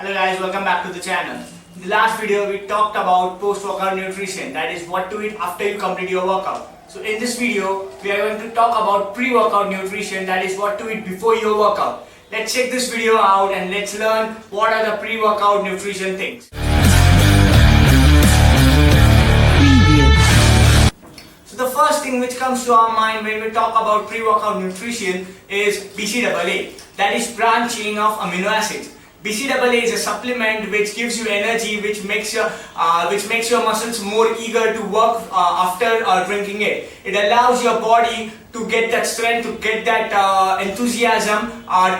Hello guys, welcome back to the channel. In the last video we talked about post-workout nutrition, that is what to eat after you complete your workout. So in this video we are going to talk about pre-workout nutrition, that is what to eat before your workout. Let's check this video out and let's learn what are the pre-workout nutrition things. So the first thing which comes to our mind when we talk about pre-workout nutrition is BCAA, that is branch chain of amino acids. BCAA is a supplement which gives you energy, which makes your muscles more eager to work after drinking it. It allows your body to get that strength, to get that enthusiasm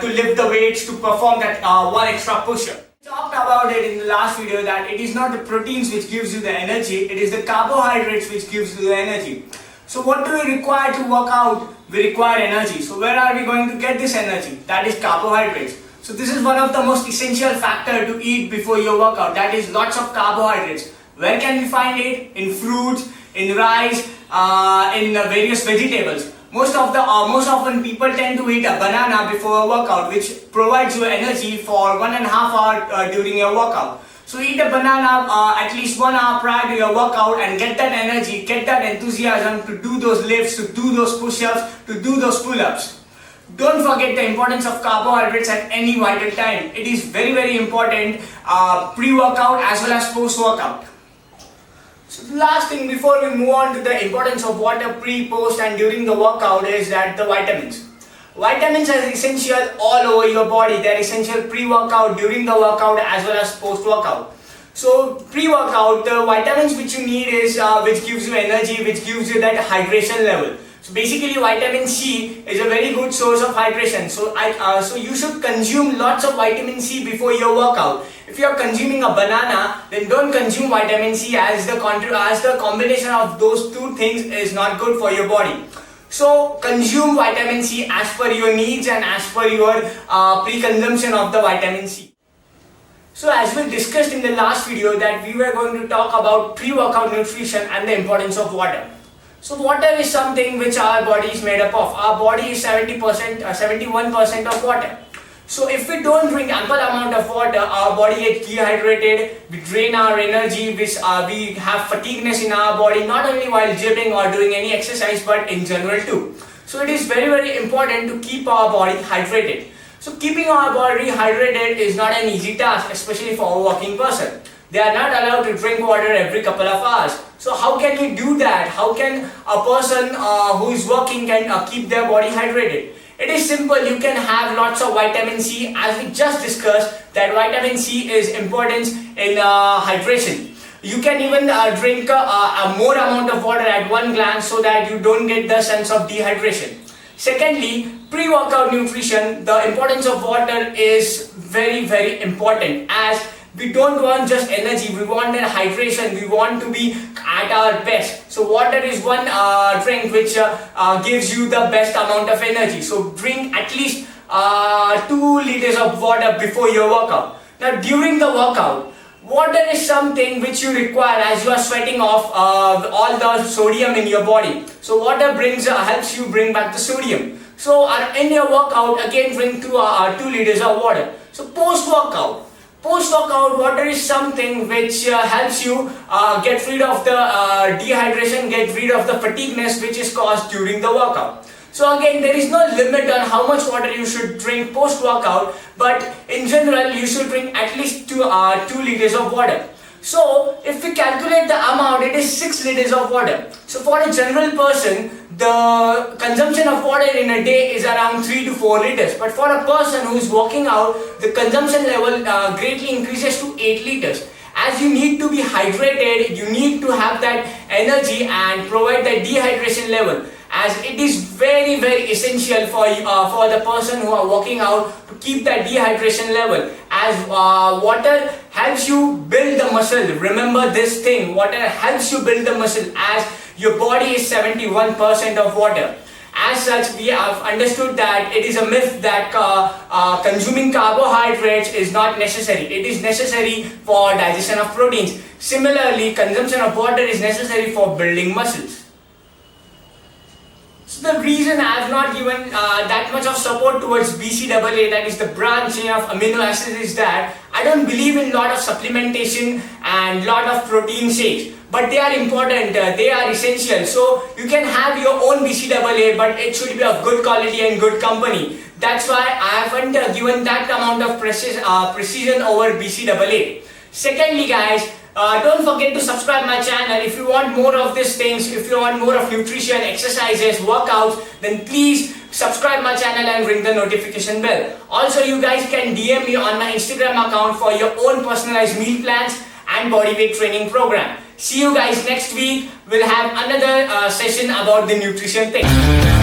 to lift the weights, to perform that one extra push-up. We talked about it in the last video that it is not the proteins which gives you the energy, it is the carbohydrates which gives you the energy. So what do we require to work out? We require energy. So where are we going to get this energy? That is carbohydrates. So this is one of the most essential factor to eat before your workout, that is lots of carbohydrates. Where can we find it? In fruits, in rice, in various vegetables. Most often people tend to eat a banana before a workout, which provides you energy for 1.5 hours during your workout. So eat a banana at least 1 hour prior to your workout and get that energy, get that enthusiasm to do those lifts, to do those push-ups, to do those pull-ups. Don't forget the importance of carbohydrates at any vital time. It is very important pre-workout as well as post-workout. So the last thing before we move on to the importance of water pre, post and during the workout is that the vitamins. Vitamins are essential all over your body. They are essential pre-workout, during the workout as well as post-workout. So pre-workout, the vitamins which you need is which gives you energy, which gives you that hydration level. So basically vitamin C is a very good source of hydration. So you should consume lots of vitamin C before your workout. If you are consuming a banana, then don't consume vitamin C as the combination of those two things is not good for your body. So consume vitamin C as per your needs and as per your pre-consumption of the vitamin C. So as we discussed in the last video that we were going to talk about pre-workout nutrition and the importance of water. So water is something which our body is made up of. Our body is 71% of water. So if we don't drink ample amount of water, our body gets dehydrated, we drain our energy, we have fatigueness in our body, not only while gymming or doing any exercise but in general too. So it is very important to keep our body hydrated. So keeping our body hydrated is not an easy task, especially for a working person. They are not allowed to drink water every couple of hours. So how can we do that? How can a person who is working can keep their body hydrated? It is simple. You can have lots of vitamin C, as we just discussed that vitamin C is important in hydration. You can even drink a more amount of water at one glance so that you don't get the sense of dehydration. Secondly, pre-workout nutrition, the importance of water is very important, as we don't want just energy, we want that hydration, we want to be at our best. So water is one drink which gives you the best amount of energy. So drink at least 2 liters of water before your workout. Now during the workout, water is something which you require as you are sweating off all the sodium in your body. So water helps you bring back the sodium. So in your workout, again drink 2 liters of water. So post-workout, water is something which helps you get rid of the dehydration, get rid of the fatigueness which is caused during the workout. So again, there is no limit on how much water you should drink post-workout, but in general you should drink at least 2 liters of water. So if we calculate the amount, it is 6 liters of water. So for a general person, the consumption of water in a day is around 3 to 4 liters. But for a person who is working out, the consumption level greatly increases to 8 liters. As you need to be hydrated, you need to have that energy and provide that dehydration level, as it is very essential for the person who are working out to keep that dehydration level, as water helps you build the muscle. Remember this thing, water helps you build the muscle, as your body is 71% of water. As such, we have understood that it is a myth that consuming carbohydrates is not necessary. It is necessary for digestion of proteins. Similarly, consumption of water is necessary for building muscles. So the reason I have not given that much of support towards BCAA, that is the branch chain of amino acids, is that I don't believe in lot of supplementation and lot of protein shakes. But they are important, they are essential. So you can have your own BCAA, but it should be of good quality and good company. That's why I haven't given that amount of precision over BCAA. Secondly guys, don't forget to subscribe my channel. If you want more of these things, if you want more of nutrition, exercises, workouts, then please subscribe my channel and ring the notification bell. Also you guys can DM me on my Instagram account for your own personalized meal plans and bodyweight training program. See you guys next week. We'll have another session about the nutrition thing.